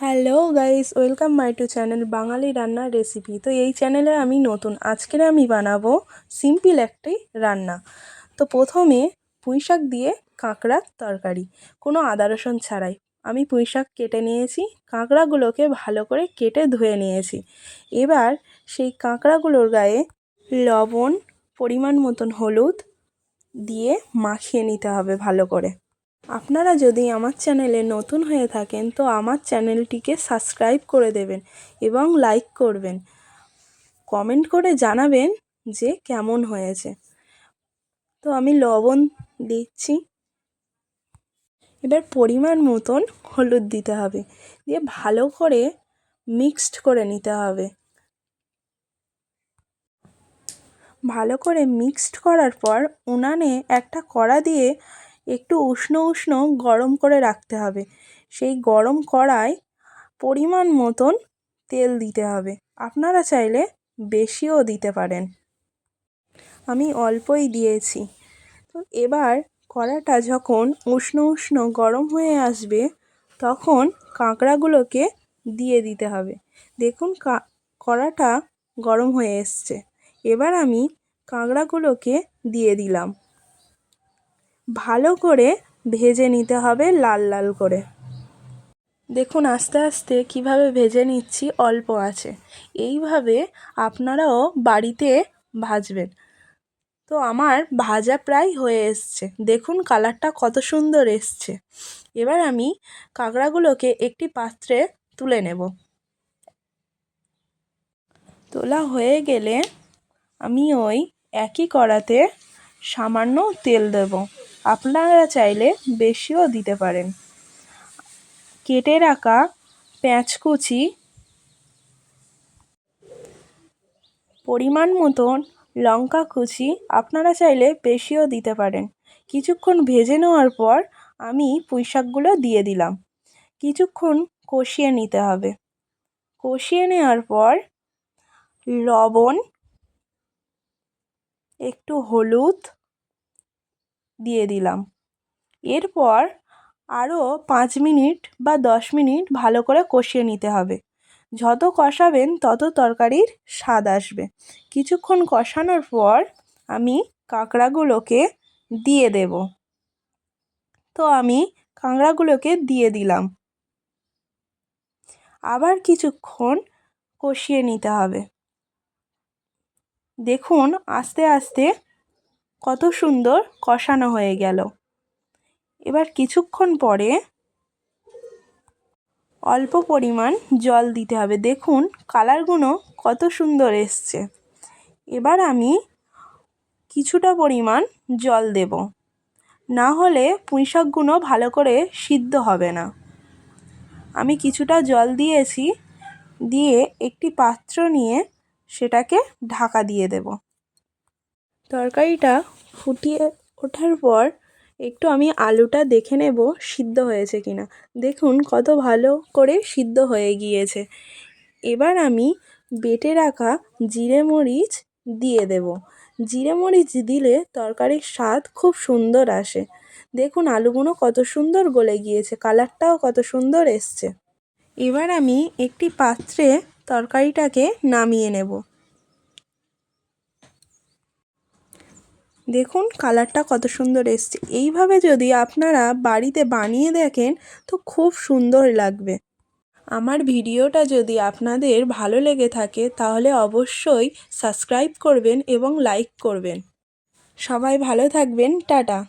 Hello guys, welcome my to channel বাঙালি রান্নার recipe. তো এই চ্যানেলে আমি নতুন, আজকের আমি বানাবো সিম্পল একটি রান্না। তো প্রথমে পুঁইশাক দিয়ে কাঁকড়ার তরকারি, কোনো আদা রসুন ছাড়াই। আমি পুঁইশাক কেটে নিয়েছি, কাঁকড়াগুলোকে ভালো করে কেটে ধুয়ে নিয়েছি। এবার সেই কাঁকড়াগুলোর গায়ে লবণ, পরিমাণ মতন হলুদ দিয়ে মাখিয়ে নিতে হবে ভালো করে। আপনারা যদি আমার চ্যানেলে নতুন হয়ে থাকেন তো আমার চ্যানেলটিকে সাবস্ক্রাইব করে দেবেন এবং লাইক করবেন, কমেন্ট করে জানাবেন যে কেমন হয়েছে। তো আমি লবণ দিচ্ছি, এবার পরিমাণ মতন হলুদ দিতে হবে, দিয়ে ভালো করে মিক্সড করে নিতে হবে। ভালো করে মিক্সড করার পর উনানে একটা কড়া দিয়ে একটু উষ্ণ উষ্ণ গরম করে রাখতে হবে। সেই গরম কড়ায় পরিমাণ মতন তেল দিতে হবে, আপনারা চাইলে বেশিও দিতে পারেন, আমি অল্পই দিয়েছি। তো এবার কড়াটা যখন উষ্ণ উষ্ণ গরম হয়ে আসবে তখন কাঁকড়াগুলোকে দিয়ে দিতে হবে। দেখুন কড়াটা গরম হয়ে এসছে, এবার আমি কাঁকড়াগুলোকে দিয়ে দিলাম। ভালো করে ভেজে নিতে হবে লাল লাল করে। দেখুন আস্তে আস্তে কিভাবে ভেজে নিচ্ছি অল্প আছে, এইভাবে আপনারাও বাড়িতে ভাজবেন। তো আমার ভাজা প্রায় হয়ে এসছে, দেখুন কালারটা কত সুন্দর এসছে। এবার আমি কাঁকড়াগুলোকে একটি পাত্রে তুলে নেব। তোলা হয়ে গেলে আমি ওই একই কড়াতে সামান্য তেল দেব, আপনারা চাইলে বেশিও দিতে পারেন। কেটে রাখা পেঁয়াজ কুচি, পরিমাণ মতন লঙ্কা কুচি, আপনারা চাইলে বেশিও দিতে পারেন। কিছুক্ষণ ভেজে নেওয়ার পর আমি পুঁইশাকগুলো দিয়ে দিলাম, কিছুক্ষণ কষিয়ে নিতে হবে। কষিয়ে নেওয়ার পর লবণ, একটু হলুদ দিয়ে দিলাম। এরপর আরও 5 মিনিট বা 10 মিনিট ভালো করে কষিয়ে নিতে হবে। যত কষাবেন তত তরকারির স্বাদ আসবে। কিছুক্ষণ কষানোর পর আমি কাঁকড়াগুলোকে দিয়ে দেব। তো আমি কাঁকড়াগুলোকে দিয়ে দিলাম, আবার কিছুক্ষণ কষিয়ে নিতে হবে। দেখুন আস্তে আস্তে কত সুন্দর কষানো হয়ে গেল। এবার কিছুক্ষণ পরে অল্প পরিমাণ জল দিতে হবে, দেখুন কালারগুলো কত সুন্দর এসছে। এবার আমি কিছুটা পরিমাণ জল দেব, না হলে পুঁইশাকগুলো ভালো করে সিদ্ধ হবে না। আমি কিছুটা জল দিয়েছি, দিয়ে একটি পাত্র নিয়ে সেটাকে ঢাকা দিয়ে দেব। তরকারিটা ফুটিয়ে ওঠার পর একটু আমি আলুটা দেখে নেব সিদ্ধ হয়েছে কিনা। দেখুন কত ভালো করে সিদ্ধ হয়ে গিয়েছে। এবার আমি বেটে রাখা জিরে মরিচ দিয়ে দেব। জিরে মরিচ দিলে তরকারির স্বাদ খুব সুন্দর আসে। দেখুন আলুগুলো কত সুন্দর গলে গিয়েছে, কালারটাও কত সুন্দর এসছে। এবার আমি একটি পাত্রে তরকারিটাকে নামিয়ে নেব। দেখুন কালারটা কত সুন্দর এসছে। এইভাবে যদি আপনারা বাড়িতে বানিয়ে দেখেন তো খুব সুন্দর লাগবে। আমার ভিডিওটা যদি আপনাদের ভালো লেগে থাকে তাহলে অবশ্যই সাবস্ক্রাইব করবেন এবং লাইক করবেন। সবাই ভালো থাকবেন, টাটা।